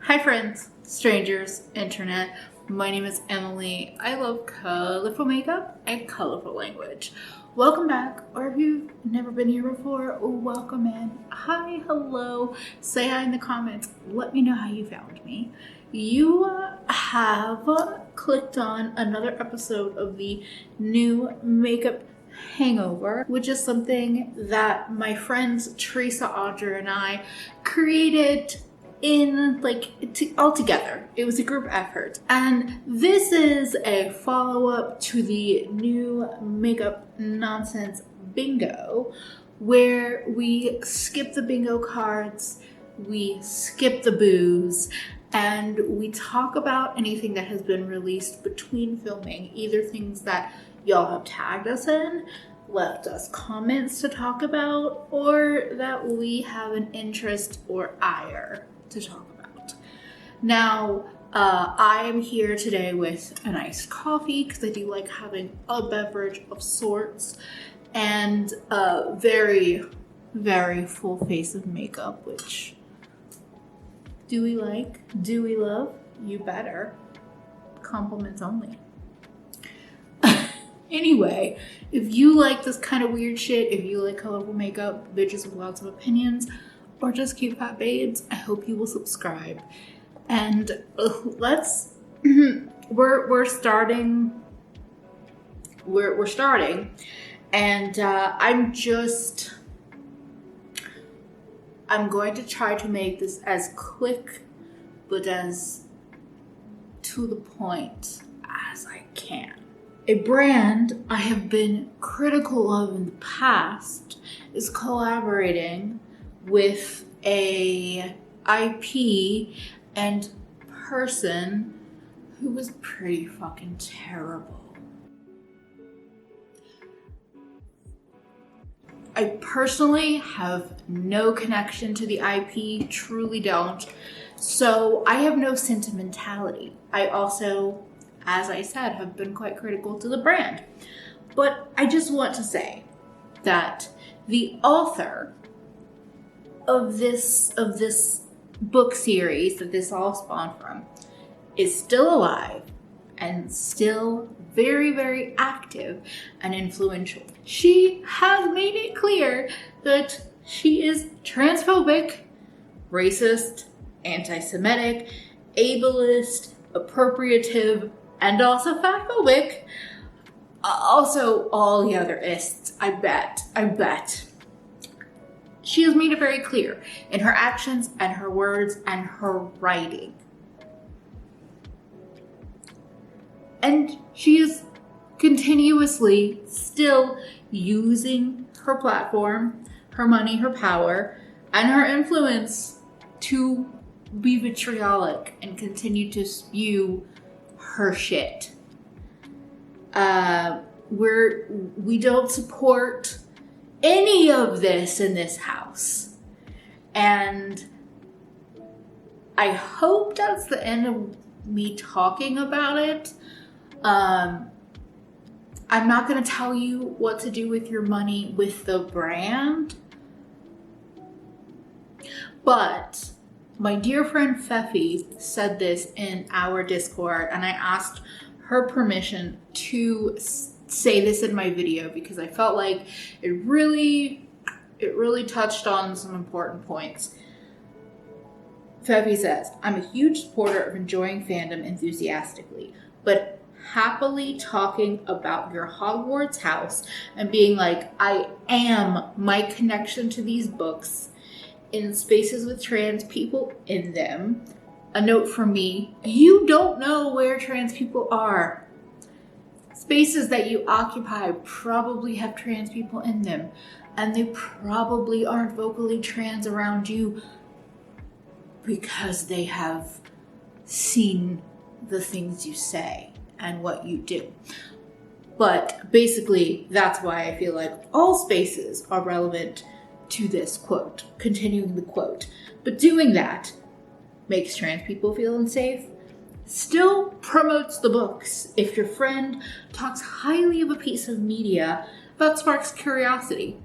Hi friends, strangers, internet. My name is Emily. I love colorful makeup and colorful language. Welcome back, or if you've never been here before, welcome in. Hi, hello, say hi in the comments. Let me know how you found me. You have clicked on another episode of the new makeup Hangover, which is something that my friends Teresa, Audra, and I created all together. It was a group effort, and this is a follow-up to the new makeup nonsense bingo, where we skip the bingo cards, we skip the booze, and we talk about anything that has been released between filming, either things that y'all have tagged us in, left us comments to talk about, or that we have an interest or ire to talk about. Now, I am here today with an iced coffee because I do like having a beverage of sorts, and a very, very full face of makeup, which do we like? Do we love? You better. Compliments only. Anyway, if you like this kind of weird shit, if you like colorful makeup, bitches with lots of opinions, or just cute fat babes, I hope you will subscribe. And let's we're starting, and I'm going to try to make this as quick but as to the point as I can. A brand I have been critical of in the past is collaborating with a IP and person who was pretty fucking terrible. I personally have no connection to the IP, truly don't. So I have no sentimentality. I also, as I said, have been quite critical to the brand. But I just want to say that the author of this book series that this all spawned from is still alive and still very, very active and influential. She has made it clear that she is transphobic, racist, anti-Semitic, ableist, appropriative, and also fatphobic. Also all the other ists, I bet. She has made it very clear in her actions and her words and her writing. And she is continuously still using her platform, her money, her power, and her influence to be vitriolic and continue to spew her shit. We don't support any of this in this house. And I hope that's the end of me talking about it. I'm not going to tell you what to do with your money with the brand. But my dear friend Fefi said this in our Discord, and I asked her permission to say this in my video because I felt like it really touched on some important points. Fefi says, I'm a huge supporter of enjoying fandom enthusiastically, but happily talking about your Hogwarts house and being like, I am my connection to these books in spaces with trans people in them. A note from me, you don't know where trans people are. Spaces that you occupy probably have trans people in them, and they probably aren't vocally trans around you because they have seen the things you say and what you do. But basically, that's why I feel like all spaces are relevant to this quote, continuing the quote. But doing that makes trans people feel unsafe, still promotes the books. If your friend talks highly of a piece of media, that sparks curiosity,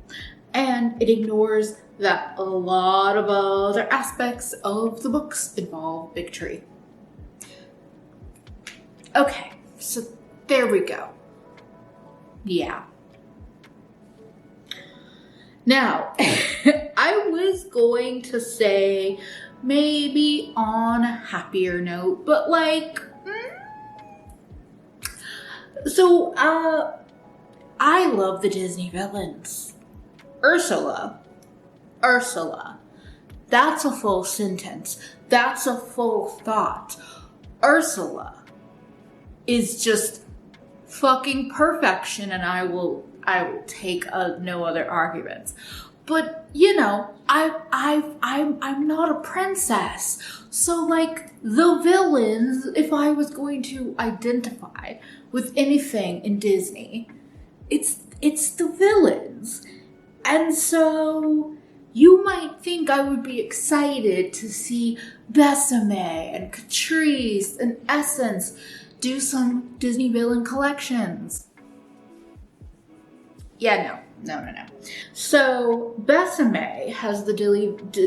and it ignores that a lot of other aspects of the books involve Big Tree. Okay, so there we go. Yeah. Now, I was going to say maybe on a happier note, but like, so I love the Disney villains. Ursula. That's a full sentence. That's a full thought. Ursula is just fucking perfection, and I will take no other arguments. But you know, I'm not a princess, so like the villains, if I was going to identify with anything in Disney, it's the villains. And so you might think I would be excited to see Besame and Catrice and Essence do some Disney villain collections. Yeah, no. So Besame has the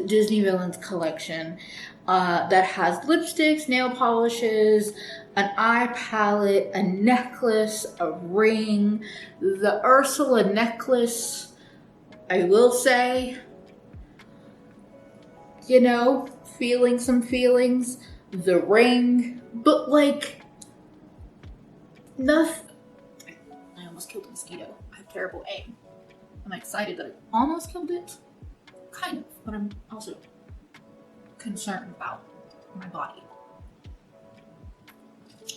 Disney Villains collection that has lipsticks, nail polishes, an eye palette, a necklace, a ring. The Ursula necklace, I will say, you know, feeling some feelings. The ring, but like, nothing. I almost killed a mosquito. I have terrible aim. I'm excited that I almost killed it. Kind of, but I'm also concerned about my body.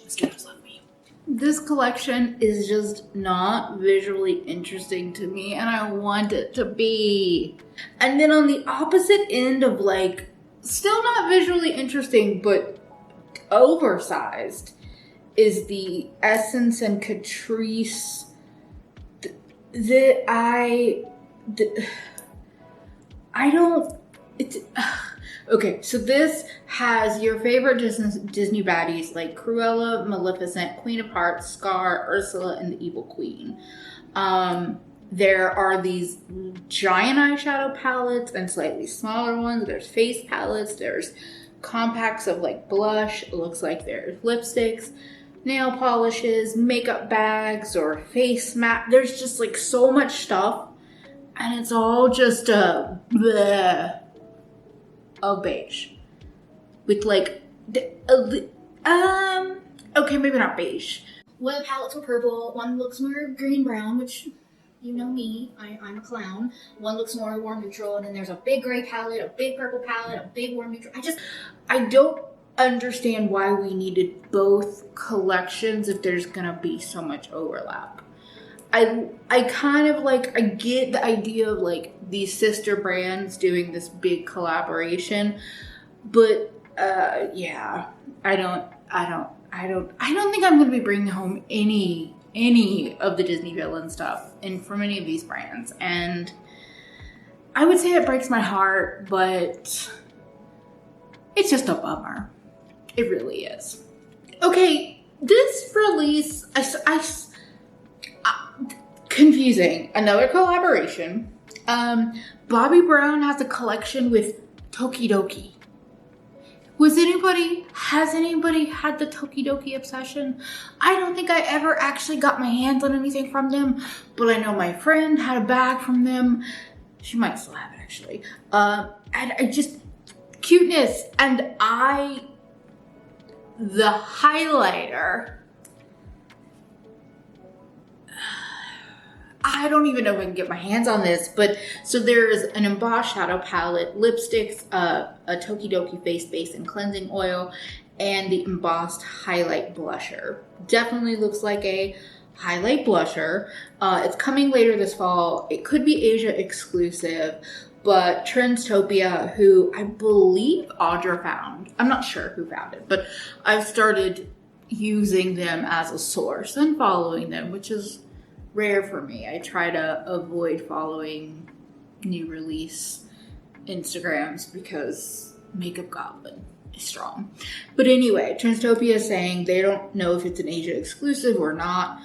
Mosquitoes love me. This collection is just not visually interesting to me, and I want it to be. And then on the opposite end of like, still not visually interesting, but oversized, is the Essence and Catrice. Okay, so this has your favorite Disney baddies like Cruella, Maleficent, Queen of Hearts, Scar, Ursula, and the Evil Queen. There are these giant eyeshadow palettes and slightly smaller ones. There's face palettes. There's compacts of like blush. It looks like there's lipsticks, nail polishes, makeup bags, or face mat. There's just like so much stuff, and it's all just a beige with like okay, maybe not beige. One of the palettes were purple. One looks more green brown, which, you know me, I'm a clown. One looks more warm neutral, and then there's a big gray palette, a big purple palette, a big warm neutral. I don't understand why we needed both collections if there's gonna be so much overlap. I kind of like, I get the idea of like these sister brands doing this big collaboration, but yeah, I don't think I'm gonna be bringing home any of the Disney villain stuff and from any of these brands, and I would say it breaks my heart, but it's just a bummer. It really is. Okay, this release, confusing. Another collaboration. Bobbi Brown has a collection with Tokidoki. Has anybody had the Tokidoki obsession? I don't think I ever actually got my hands on anything from them, but I know my friend had a bag from them. She might still have it actually. And I just, cuteness. And the highlighter, I don't even know if I can get my hands on this, but so there's an embossed shadow palette, lipsticks, a Tokidoki face base and cleansing oil, and the embossed highlight blusher. Definitely looks like a highlight blusher. It's coming later this fall. It could be Asia exclusive, but Trendstopia, who I believe Audra found, I'm not sure who found it, but I've started using them as a source and following them, which is rare for me. I try to avoid following new release Instagrams because Makeup Goblin is strong. But anyway, Trendstopia is saying they don't know if it's an Asia exclusive or not.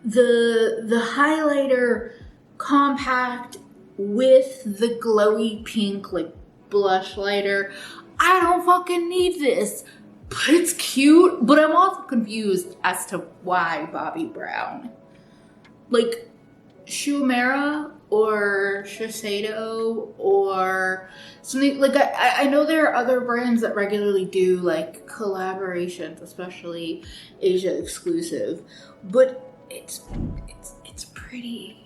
the highlighter compact with the glowy pink like blush lighter. I don't fucking need this, but it's cute. But I'm also confused as to why Bobbi Brown. Like Shumera or Shiseido or something like I know there are other brands that regularly do like collaborations, especially Asia exclusive, but it's pretty.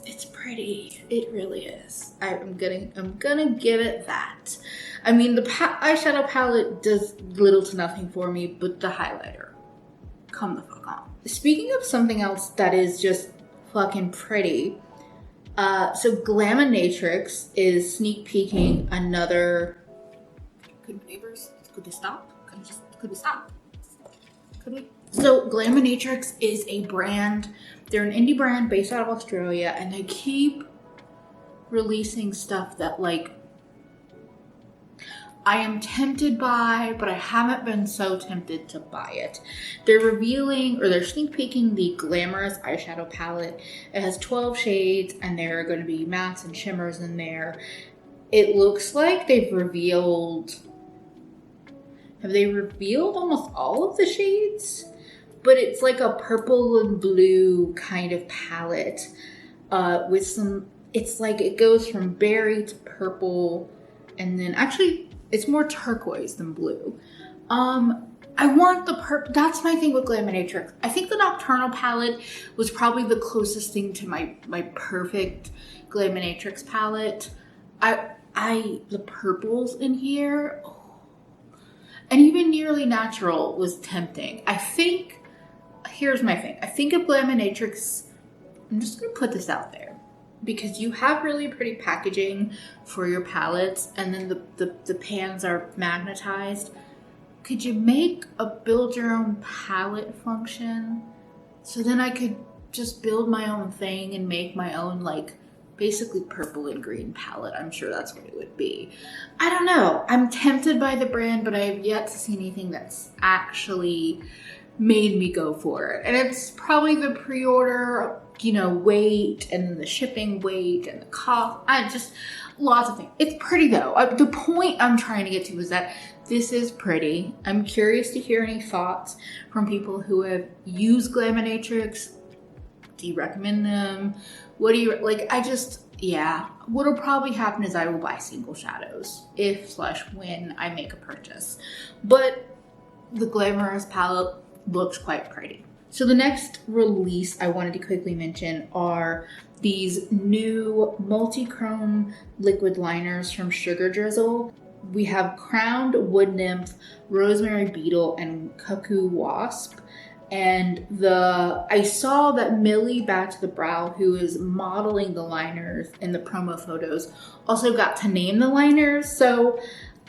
It's pretty. It really is. I'm gonna give it that. I mean, the eyeshadow palette does little to nothing for me, but the highlighter, come the fuck on. Speaking of something else that is just fucking pretty, so Glaminatrix is sneak peeking another. Could neighbors? Could we stop? Could we stop? Could we? So Glaminatrix is a brand. They're an indie brand based out of Australia, and they keep releasing stuff that like I am tempted by, but I haven't been so tempted to buy it. They're revealing, or they're sneak peeking the Glamorous eyeshadow palette. It has 12 shades, and there are going to be mattes and shimmers in there. It looks like they've revealed... Have they revealed almost all of the shades? But it's like a purple and blue kind of palette with some... It's like it goes from berry to purple, and then actually... It's more turquoise than blue. I want the purple. That's my thing with Glaminatrix. I think the Nocturnal palette was probably the closest thing to my perfect Glaminatrix palette. The purples in here, and even Nearly Natural was tempting. I think, here's my thing. I think of Glaminatrix, I'm just gonna put this out there, because you have really pretty packaging for your palettes, and then the pans are magnetized. Could you make a build your own palette function? So then I could just build my own thing and make my own, like, basically purple and green palette. I'm sure that's what it would be. I don't know. I'm tempted by the brand, but I have yet to see anything that's actually made me go for it. And it's probably the pre-order, you know, weight and the shipping weight and the cost. Lots of things. It's pretty though. The point I'm trying to get to is that this is pretty. I'm curious to hear any thoughts from people who have used Glaminatrix. Do you recommend them? What do you like? Yeah. What'll probably happen is I will buy single shadows if/when I make a purchase. But the Glamorous palette looks quite pretty. So the next release I wanted to quickly mention are these new multi-chrome liquid liners from Sugar Drizzle. We have Crowned Wood Nymph, Rosemary Beetle, and Cuckoo Wasp. And I saw that Millie Back to the Brow, who is modeling the liners in the promo photos, also got to name the liners. So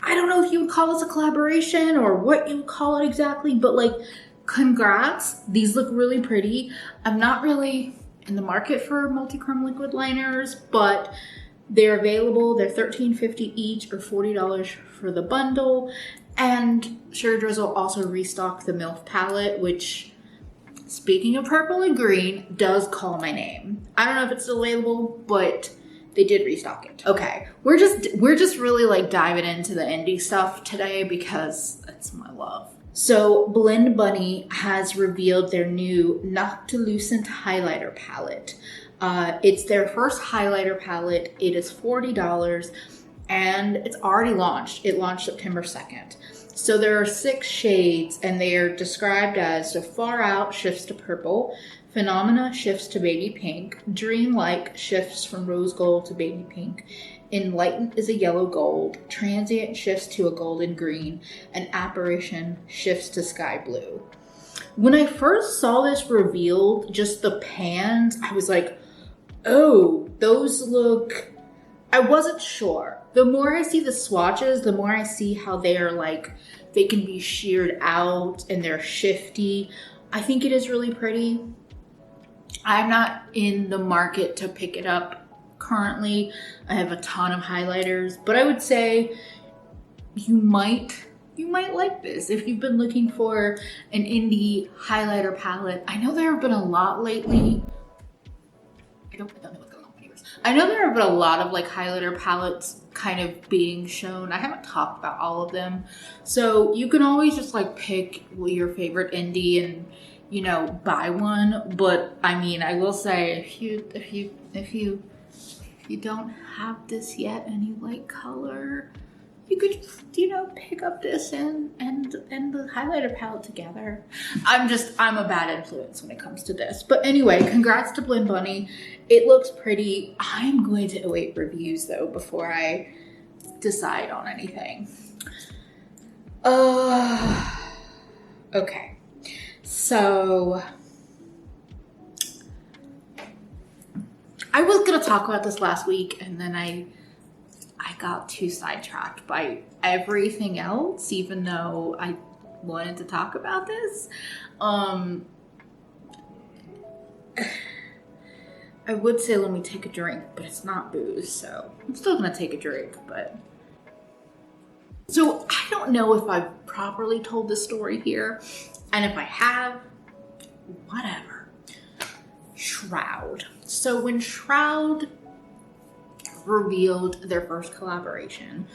I don't know if you would call this a collaboration or what you would call it exactly, but like, congrats. These look really pretty. I'm not really in the market for multi-chrome liquid liners, but they're available. They're $13.50 each or $40 for the bundle. And Sugar Drizzle also restocked the MILF palette, which, speaking of purple and green, does call my name. I don't know if it's still available, but they did restock it. Okay, we're just really like diving into the indie stuff today because it's my love. So Blend Bunny has revealed their new Noctilucent highlighter palette. It's their first highlighter palette. It is $40 and it's already launched. It launched September 2nd. So there are 6 shades and they are described as so Far Out shifts to purple, Phenomena shifts to baby pink, Dreamlike shifts from rose gold to baby pink, Enlightened is a yellow gold, Transient shifts to a golden green, and Apparition shifts to sky blue. When I first saw this revealed, just the pans, I was like, oh, those look... I wasn't sure. The more I see the swatches, the more I see how they are like, they can be sheared out and they're shifty. I think it is really pretty. I'm not in the market to pick it up currently. I have a ton of highlighters, but I would say you might you might like this. If you've been looking for an indie highlighter palette, I know there have been a lot lately. I don't know what's going on with my ears. I know there have been a lot of like highlighter palettes kind of being shown. I haven't talked about all of them. So you can always just like pick your favorite indie and, you know, buy one. But I mean, I will say if you don't have this yet and you like color, you could just, you know, pick up this and the highlighter palette together. I'm a bad influence when it comes to this. But anyway, congrats to Blend Bunny. It looks pretty. I'm going to await reviews though before I decide on anything. Okay. So I was gonna talk about this last week and then I got too sidetracked by everything else, even though I wanted to talk about this. I would say let me take a drink, but it's not booze, so I'm still gonna take a drink, but. So I don't know if I've properly told this story here, and if I have, whatever. Shroud. So when Shroud revealed their first collaboration,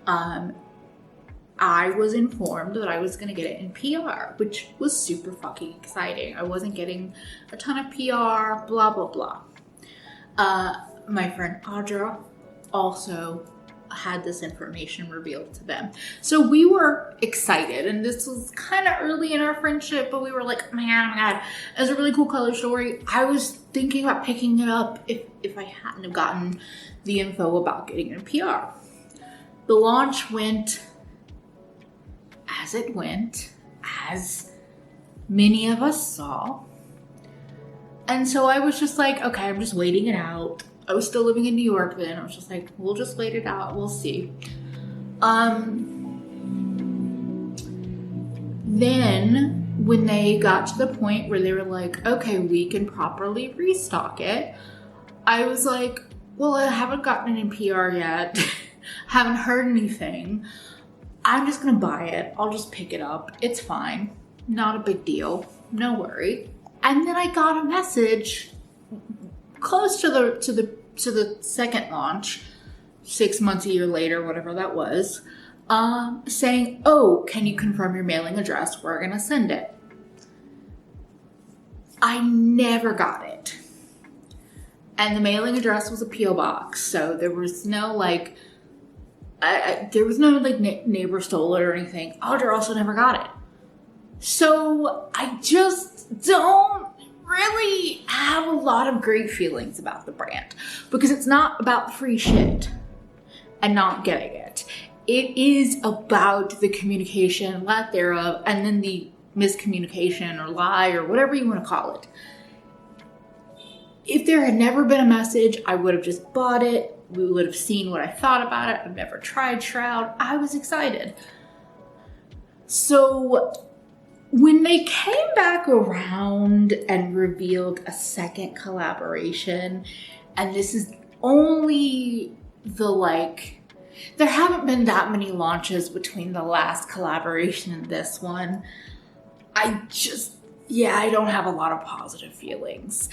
I was informed that I was gonna get it in PR, which was super fucking exciting. I wasn't getting a ton of PR, blah, blah, blah. My friend Audra also had this information revealed to them. So we were excited, and this was kind of early in our friendship, but we were like, oh my God, it's a really cool color story. I was thinking about picking it up if I hadn't have gotten the info about getting it in PR. The launch went as it went, as many of us saw. And so I was just like, okay, I'm just waiting it out. I was still living in New York then. I was just like, we'll just wait it out. We'll see. Then when they got to the point where they were like, okay, we can properly restock it, I was like, well, I haven't gotten it in PR yet. Haven't heard anything. I'm just gonna buy it. I'll just pick it up. It's fine. Not a big deal. No worry. And then I got a message close to the second launch, 6 months, a year later, whatever that was, saying, oh, can you confirm your mailing address? We're gonna send it. I never got it. And the mailing address was a P.O. box, so there was no like, neighbor stole it or anything. Audra also never got it. So I just don't really have a lot of great feelings about the brand, because it's not about free shit and not getting it. It is about the communication, lack thereof, and then the miscommunication or lie or whatever you want to call it. If there had never been a message, I would have just bought it. We would have seen what I thought about it. I've never tried Shroud. I was excited. So when they came back around and revealed a second collaboration, and this is only there haven't been that many launches between the last collaboration and this one, I don't have a lot of positive feelings.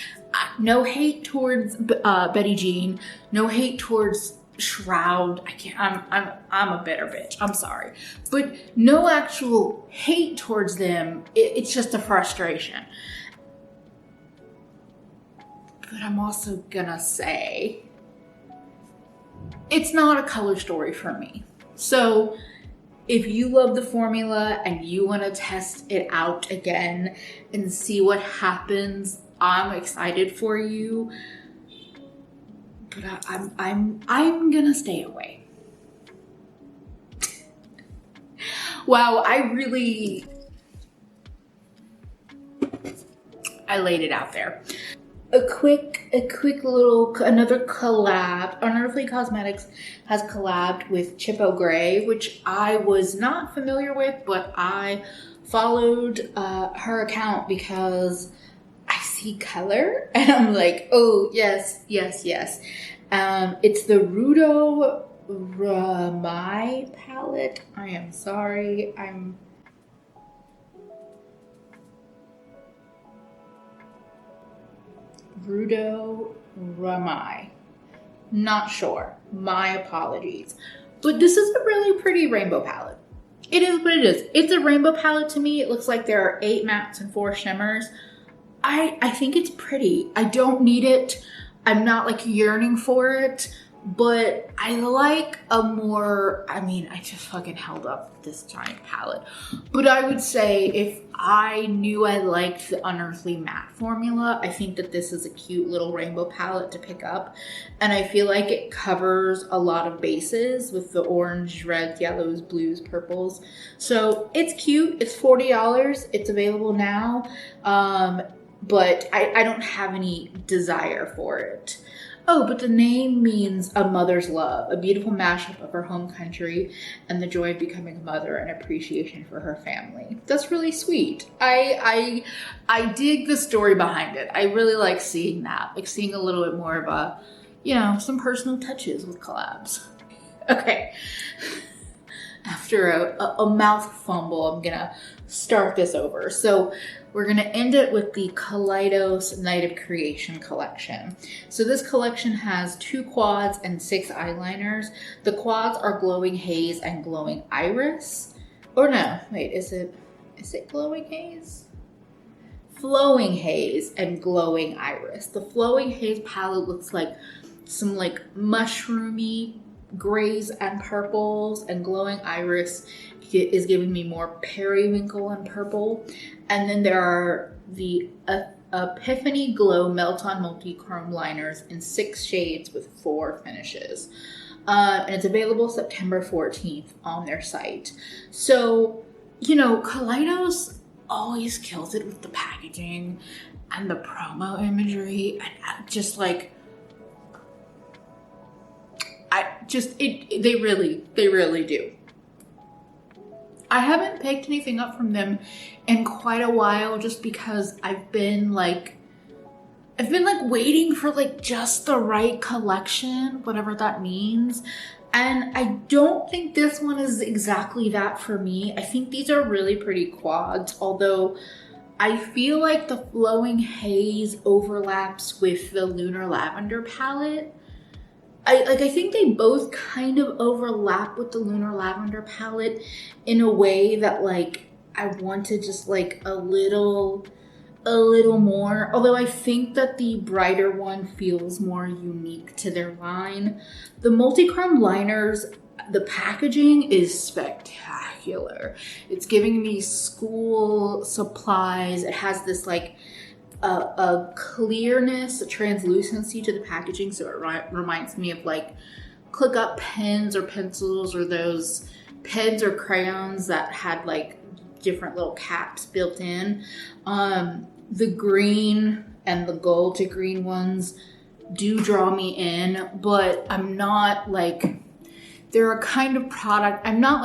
No hate towards Betty Jean, no hate towards Shroud. I'm a bitter bitch. I'm sorry. But no actual hate towards them. It's just a frustration. But I'm also gonna say it's not a color story for me. So if you love the formula and you want to test it out again and see what happens, I'm excited for you. But I'm gonna stay away. Wow, I laid it out there. A quick little, another collab. Unearthly Cosmetics has collabed with Chippo Gray, which I was not familiar with, but I followed her account because I see color and I'm like, oh, yes. It's the Rudo Ramai palette. I am sorry. Rudo Ramai. Not sure. My apologies. But this is a really pretty rainbow palette. It is what it is. It's a rainbow palette to me. It looks like there are 8 mattes and 4 shimmers. I think it's pretty. I don't need it. I'm not like yearning for it, but I like a more, I mean, I just fucking held up this giant palette. But I would say if I knew I liked the Unearthly Matte formula, I think that this is a cute little rainbow palette to pick up. And I feel like it covers a lot of bases with the orange, reds, yellows, blues, purples. So it's cute. It's $40. It's available now. But I don't have any desire for it. Oh, but the name means a mother's love, a beautiful mashup of her home country and the joy of becoming a mother and appreciation for her family. That's really sweet. I dig the story behind it. I really like seeing that, like seeing a little bit more of a, you know, some personal touches with collabs. Okay. After a mouth fumble, I'm gonna start this over. So we're gonna end it with the Kaleidos Night of Creation collection. So this collection has 2 quads and 6 eyeliners. The quads are Glowing Haze and Glowing Iris. Or no, wait, is it Glowing Haze? Flowing Haze and Glowing Iris. The Flowing Haze palette looks like some like mushroomy grays and purples, and Glowing Iris is giving me more periwinkle and purple. And then there are the Epiphany Glow Melt On Multi-Chrome liners in 6 shades with 4 finishes. And it's available September 14th on their site. So, you know, Kaleidos always kills it with the packaging and the promo imagery, and just like, they really do. I haven't picked anything up from them in quite a while, just because I've been like waiting for like just the right collection, whatever that means. And I don't think this one is exactly that for me. I think these are really pretty quads, although I feel like the Flowing Haze overlaps with the Lunar Lavender palette. I think they both kind of overlap with the Lunar Lavender palette in a way that like I want to just like a little more. Although I think that the brighter one feels more unique to their line. The multi-chrome liners, the packaging is spectacular. It's giving me school supplies. It has this like a clearness, a translucency to the packaging, so it reminds me of like click up pens or pencils, or those pens or crayons that had like different little caps built in. The green and the gold to green ones do draw me in, but I'm not like, they're a kind of product, I'm not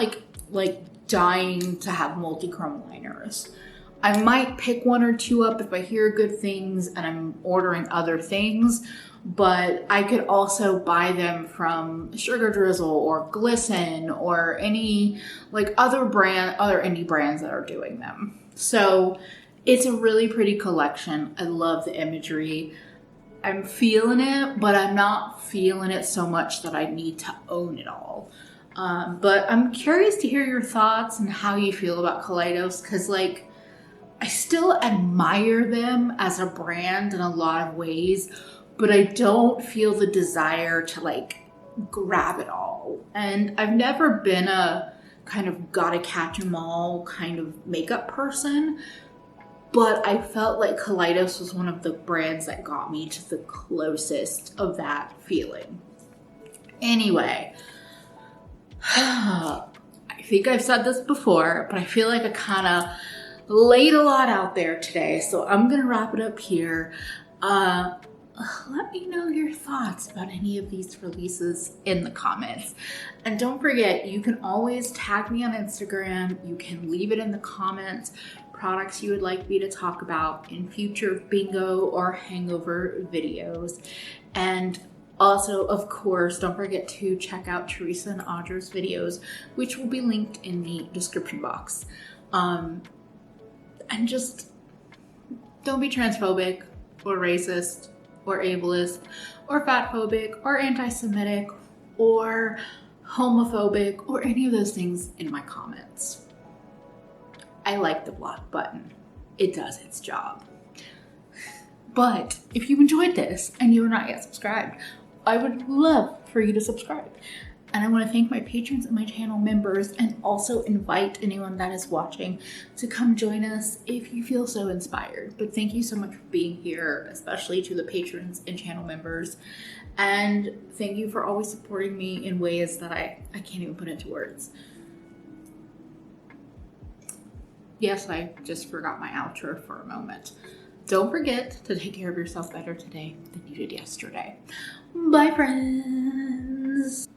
like dying to have multi-chrome liners. I might pick 1 or 2 up if I hear good things and I'm ordering other things, but I could also buy them from Sugar Drizzle or Glisten or any like other indie brands that are doing them. So it's a really pretty collection. I love the imagery. I'm feeling it, but I'm not feeling it so much that I need to own it all. But I'm curious to hear your thoughts and how you feel about Kaleidos, because like, I still admire them as a brand in a lot of ways, but I don't feel the desire to like grab it all. And I've never been a kind of gotta catch 'em all kind of makeup person, but I felt like Kaleidos was one of the brands that got me to the closest of that feeling. Anyway, I think I've said this before, but I feel like I kind of laid a lot out there today, so I'm gonna wrap it up here. Let me know your thoughts about any of these releases in the comments. And don't forget, you can always tag me on Instagram. You can leave it in the comments, products you would like me to talk about in future bingo or hangover videos. And Also, of course, don't forget to check out Teresa and Audra's videos, which will be linked in the description box. And just don't be transphobic or racist or ableist or fatphobic or anti-Semitic or homophobic or any of those things in my comments. I like the block button. It does its job. But if you enjoyed this and you are not yet subscribed, I would love for you to subscribe. And I want to thank my patrons and my channel members, and also invite anyone that is watching to come join us if you feel so inspired. But thank you so much for being here, especially to the patrons and channel members. And thank you for always supporting me in ways that I can't even put into words. Yes, I just forgot my outro for a moment. Don't forget to take care of yourself better today than you did yesterday. Bye, friends.